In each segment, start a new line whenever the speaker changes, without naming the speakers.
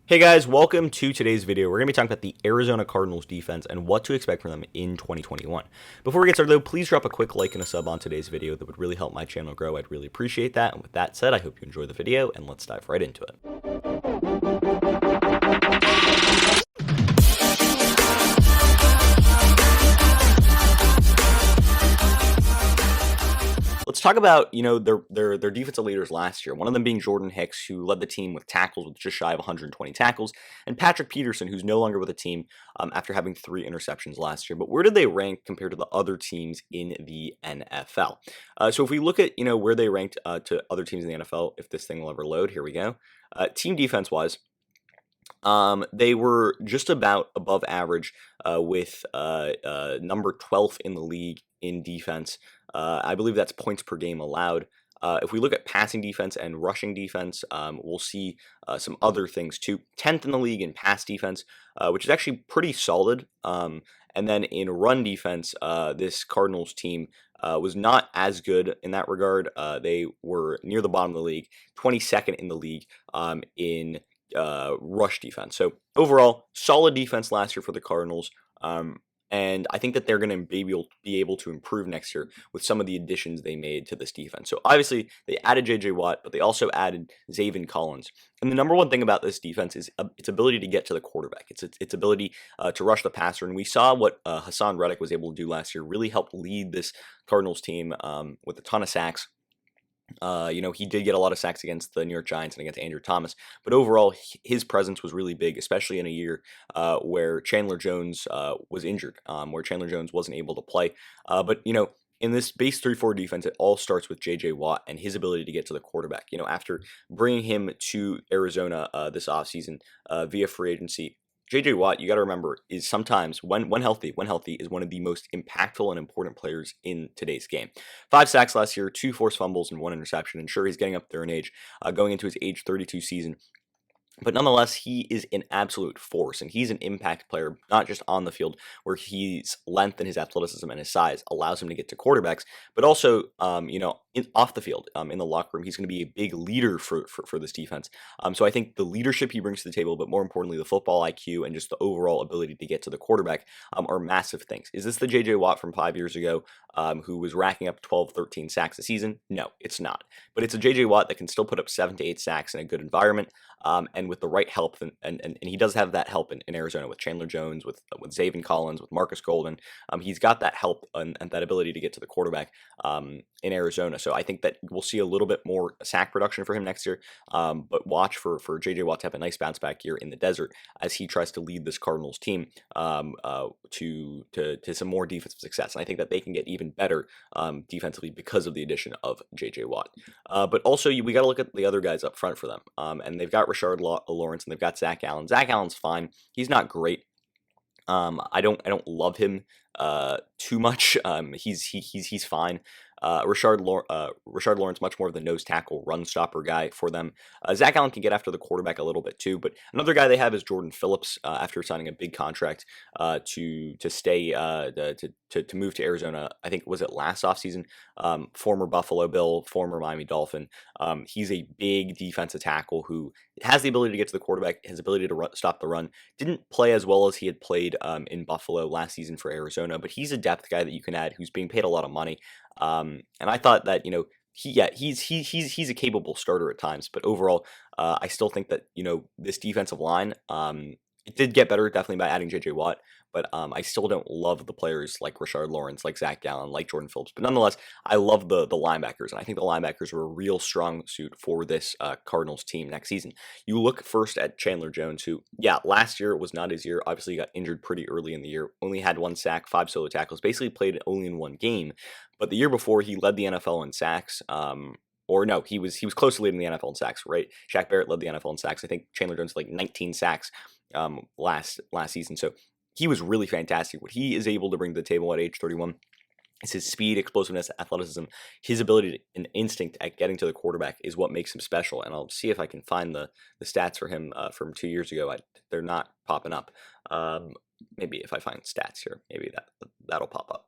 Hey guys, welcome to today's video. We're going to be talking about the Arizona Cardinals defense and what to expect from them in 2021. Before we get started though, please drop a quick like and a sub on today's video. That would really help my channel grow. I'd really appreciate that. And with that said, I hope you enjoy the video and let's dive right into it. Let's talk about, their defensive leaders last year. One of them being Jordan Hicks, who led the team with tackles with just shy of 120 tackles, and Patrick Peterson, who's no longer with the team after having 3 interceptions last year. But where did they rank compared to the other teams in the NFL? So if we look at, where they ranked to other teams in the NFL, if this thing will ever load, here we go. Team defense-wise, they were just about above average with number 12th in the league in defense. I believe that's points per game allowed. If we look at passing defense and rushing defense, we'll see some other things too. 10th in the league in pass defense, which is actually pretty solid. And then in run defense, this Cardinals team was not as good in that regard. They were near the bottom of the league, 22nd in the league in rush defense. So overall, solid defense last year for the Cardinals. And I think that they're going to be able to improve next year with some of the additions they made to this defense. So obviously, they added J.J. Watt, but they also added Zaven Collins. And the number one thing about this defense is its ability to get to the quarterback. Its ability to rush the passer. And we saw what Haason Reddick was able to do last year. Really helped lead this Cardinals team with a ton of sacks. He did get a lot of sacks against the New York Giants and against Andrew Thomas, but overall, his presence was really big, especially in a year where Chandler Jones was injured, where Chandler Jones wasn't able to play. But in this base 3-4 defense, it all starts with J.J. Watt and his ability to get to the quarterback. After bringing him to Arizona this offseason via free agency, J.J. Watt, you got to remember, is sometimes, when healthy, is one of the most impactful and important players in today's game. 5 sacks last year, 2 forced fumbles, and 1 interception. And sure, he's getting up there in age, going into his age 32 season. But nonetheless, he is an absolute force, and he's an impact player, not just on the field, where his length and his athleticism and his size allows him to get to quarterbacks, but also, off the field, in the locker room, he's going to be a big leader for this defense. So I think the leadership he brings to the table, but more importantly, the football IQ and just the overall ability to get to the quarterback are massive things. Is this the J.J. Watt from 5 years ago who was racking up 12, 13 sacks a season? No, it's not. But it's a J.J. Watt that can still put up 7 to 8 sacks in a good environment. And with the right help, and he does have that help in Arizona with Chandler Jones, with Zaven Collins, with Markus Golden. He's got that help and that ability to get to the quarterback in Arizona. So I think that we'll see a little bit more sack production for him next year. But watch for J.J. Watt to have a nice bounce back year in the desert as he tries to lead this Cardinals team to some more defensive success. And I think that they can get even better defensively because of the addition of J.J. Watt. But also, we got to look at the other guys up front for them. And they've got Rashard Lawrence and they've got Zach Allen. Zach Allen's fine. He's not great. I don't love him too much. He's fine. Rashard Lawrence, much more of the nose tackle, run stopper guy for them. Zach Allen can get after the quarterback a little bit too, but another guy they have is Jordan Phillips after signing a big contract to stay to move to Arizona. I think was it last offseason. Former Buffalo Bill, former Miami Dolphin. He's a big defensive tackle who has the ability to get to the quarterback, his ability to stop the run. Didn't play as well as he had played in Buffalo last season for Arizona, but he's a depth guy that you can add who's being paid a lot of money. And I thought that, he's a capable starter at times, but overall, I still think that, this defensive line, it did get better definitely by adding J.J. Watt, but I still don't love the players like Rashard Lawrence, like Zach Allen, like Jordan Phillips. But nonetheless, I love the linebackers, and I think the linebackers are a real strong suit for this Cardinals team next season. You look first at Chandler Jones, who, last year was not his year. Obviously, he got injured pretty early in the year. Only had 1 sack, 5 solo tackles. Basically played only in 1 game. But the year before, he led the NFL in sacks. Or no, he was close to leading the NFL in sacks, right? Shaq Barrett led the NFL in sacks. I think Chandler Jones had like 19 sacks last season. So he was really fantastic. What he is able to bring to the table at age 31 is his speed, explosiveness, athleticism. His ability and instinct at getting to the quarterback is what makes him special. And I'll see if I can find the stats for him from 2 years ago. They're not popping up. Maybe if I find stats here, maybe that'll pop up.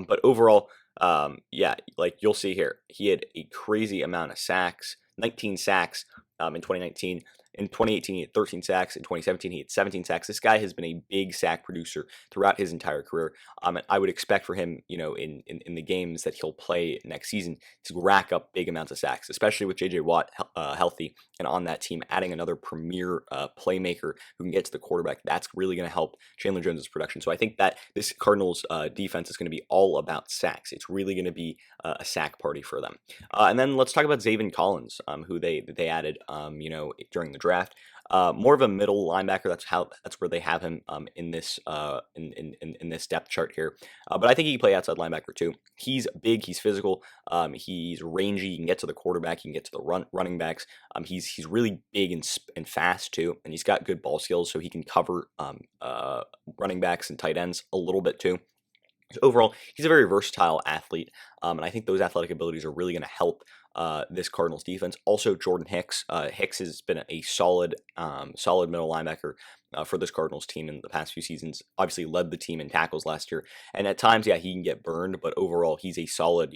But overall, like you'll see here, he had a crazy amount of sacks, 19 sacks in 2019. In 2018, he had 13 sacks. In 2017, he had 17 sacks. This guy has been a big sack producer throughout his entire career. And I would expect for him, in the games that he'll play next season, to rack up big amounts of sacks, especially with J.J. Watt healthy and on that team, adding another premier playmaker who can get to the quarterback. That's really going to help Chandler Jones' production. So I think that this Cardinals defense is going to be all about sacks. It's really going to be a sack party for them. And then let's talk about Zaven Collins, who they added, during the draft. More of a middle linebacker. That's where they have him in this in this depth chart here. But I think he can play outside linebacker too. He's big. He's physical. He's rangy. He can get to the quarterback. He can get to the running backs. He's really big and fast too, and he's got good ball skills, so he can cover running backs and tight ends a little bit too. So overall, he's a very versatile athlete, and I think those athletic abilities are really going to help this Cardinals defense. Also, Jordan Hicks. Hicks has been a solid middle linebacker for this Cardinals team in the past few seasons. Obviously, led the team in tackles last year, and at times, yeah, he can get burned, but overall, he's a solid.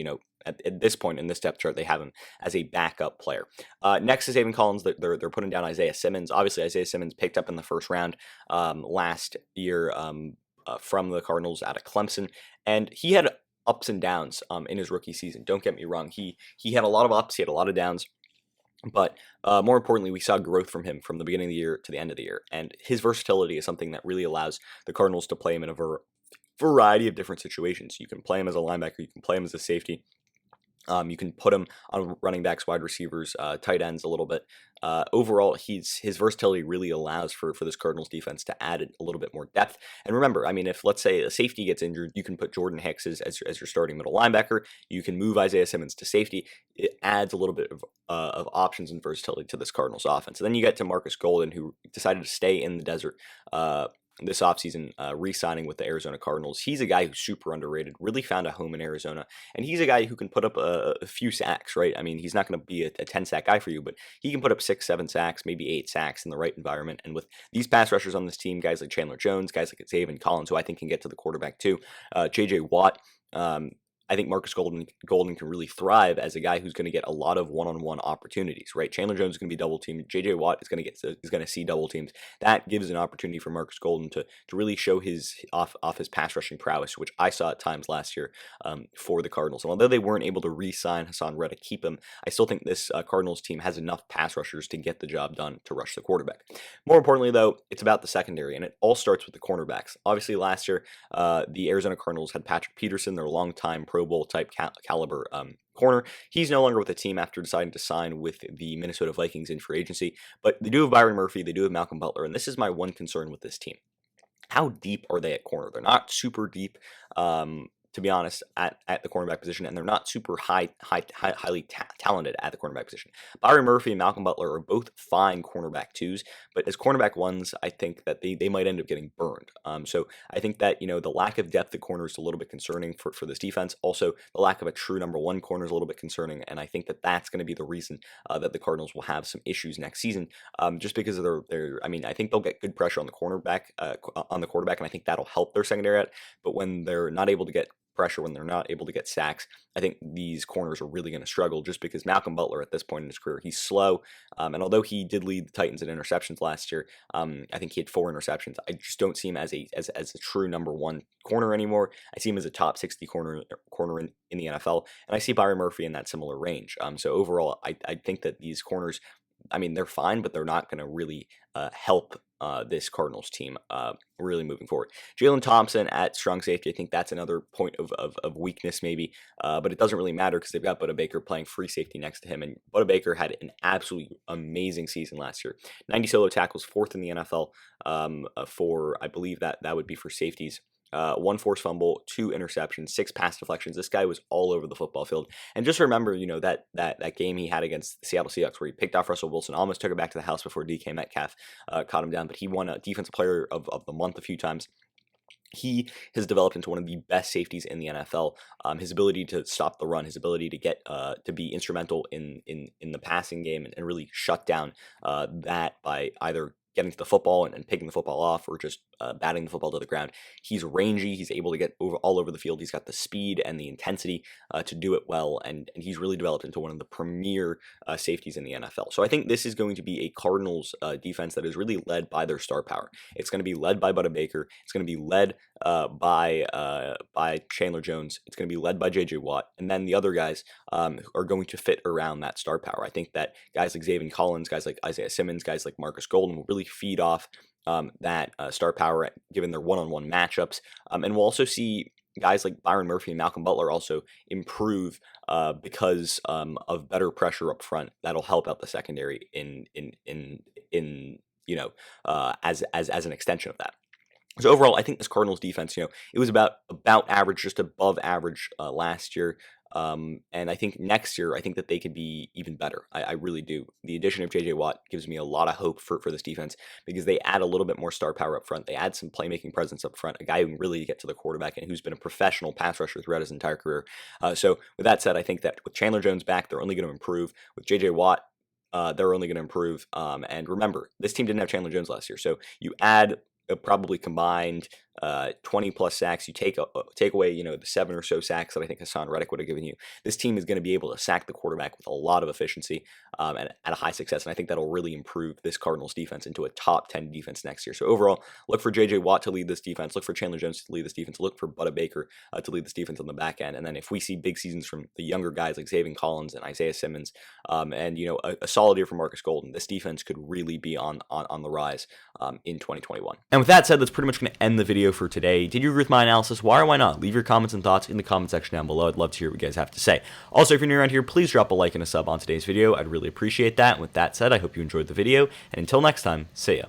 At this point in this depth chart, they have him as a backup player. Next is Zaven Collins. They're putting down Isaiah Simmons. Obviously, Isaiah Simmons picked up in the first round last year. From the Cardinals out of Clemson, and he had ups and downs in his rookie season. Don't get me wrong; he had a lot of ups, he had a lot of downs, but more importantly, we saw growth from him from the beginning of the year to the end of the year, and his versatility is something that really allows the Cardinals to play him in a variety of different situations. You can play him as a linebacker, you can play him as a safety. You can put him on running backs, wide receivers, tight ends a little bit. Overall, his versatility really allows for this Cardinals defense to add a little bit more depth. And remember, I mean, if let's say a safety gets injured, you can put Jordan Hicks as your starting middle linebacker. You can move Isaiah Simmons to safety. It adds a little bit of options and versatility to this Cardinals offense. And then you get to Markus Golden, who decided to stay in the desert this offseason, re-signing with the Arizona Cardinals. He's a guy who's super underrated, really found a home in Arizona, and he's a guy who can put up a few sacks, right? I mean, he's not going to be a 10-sack guy for you, but he can put up 6, 7 sacks, maybe 8 sacks in the right environment. And with these pass rushers on this team, guys like Chandler Jones, guys like Zaven Collins, who I think can get to the quarterback too, J.J. Watt, I think Markus Golden can really thrive as a guy who's going to get a lot of one-on-one opportunities, right? Chandler Jones is going to be double teamed. J.J. Watt is going to see double teams. That gives an opportunity for Markus Golden to really show his off his pass rushing prowess, which I saw at times last year for the Cardinals. And although they weren't able to re-sign Haason, Reddick, keep him, I still think this Cardinals team has enough pass rushers to get the job done to rush the quarterback. More importantly, though, it's about the secondary, and it all starts with the cornerbacks. Obviously, last year, the Arizona Cardinals had Patrick Peterson, their longtime Pro Bowl type caliber corner. He's no longer with the team after deciding to sign with the Minnesota Vikings in free agency, but they do have Byron Murphy, they do have Malcolm Butler, and this is my one concern with this team. How deep are they at corner? They're not super deep, to be honest, at the cornerback position, and they're not super highly talented at the cornerback position. Byron Murphy and Malcolm Butler are both fine cornerback twos, but as cornerback ones, I think that they might end up getting burned. So I think that, the lack of depth at corner is a little bit concerning for this defense. Also, the lack of a true number one corner is a little bit concerning, and I think that that's going to be the reason that the Cardinals will have some issues next season, just because of I think they'll get good pressure on the quarterback, and I think that'll help their secondary out. But when they're not able to get pressure, when they're not able to get sacks, I think these corners are really going to struggle, just because Malcolm Butler at this point in his career, he's slow, and although he did lead the Titans in interceptions last year, I think he had 4 interceptions. I just don't see him as a true number one corner anymore. I see him as a top 60 corner in the NFL, and I see Byron Murphy in that similar range. So overall, I think that these corners, they're fine, but they're not going to really help this Cardinals team really moving forward. Jalen Thompson at strong safety, I think that's another point of weakness maybe, but it doesn't really matter because they've got Budda Baker playing free safety next to him, and Budda Baker had an absolutely amazing season last year. 90 solo tackles, 4th in the NFL for, I believe that would be for safeties. 1 forced fumble, 2 interceptions, 6 pass deflections. This guy was all over the football field. And just remember, that game he had against the Seattle Seahawks where he picked off Russell Wilson, almost took it back to the house before DK Metcalf caught him down, but he won a Defensive Player of the Month a few times. He has developed into one of the best safeties in the NFL. His ability to stop the run, his ability to get to be instrumental in the passing game and really shut down that by either getting to the football and picking the football off, or just batting the football to the ground. He's rangy. He's able to get all over the field. He's got the speed and the intensity to do it well, and he's really developed into one of the premier safeties in the NFL. So I think this is going to be a Cardinals defense that is really led by their star power. It's going to be led by Budda Baker. It's going to be led by Chandler Jones. It's going to be led by J.J. Watt, and then the other guys are going to fit around that star power. I think that guys like Zaven Collins, guys like Isaiah Simmons, guys like Markus Golden will really feed off that star power given their one-on-one matchups, and we'll also see guys like Byron Murphy and Malcolm Butler also improve because of better pressure up front. That'll help out the secondary as an extension of that. So overall, I think this Cardinals defense, it was about average, just above average last year. And I think next year, I think that they could be even better. I really do. The addition of J.J. Watt gives me a lot of hope for this defense, because they add a little bit more star power up front. They add some playmaking presence up front, a guy who can really get to the quarterback and who's been a professional pass rusher throughout his entire career. So with that said, I think that with Chandler Jones back, they're only going to improve. With J.J. Watt, they're only going to improve. And remember, this team didn't have Chandler Jones last year. So you add probably combined 20 plus sacks. You take away the 7 or so sacks that I think Reddick would have given you. This team is going to be able to sack the quarterback with a lot of efficiency and at a high success, and I think that'll really improve this Cardinals defense into a top 10 defense next year. So overall, look for J.J. Watt to lead this defense, look for Chandler Jones to lead this defense, look for Budda Baker to lead this defense on the back end, and then if we see big seasons from the younger guys like Zaven Collins and Isaiah Simmons, and a solid year from Markus Golden, this defense could really be on the rise in 2021. And with that said, that's pretty much going to end the video for today. Did you agree with my analysis? Why or why not? Leave your comments and thoughts in the comment section down below. I'd love to hear what you guys have to say. Also, if you're new around here, please drop a like and a sub on today's video. I'd really appreciate that. And with that said, I hope you enjoyed the video. And until next time, see ya.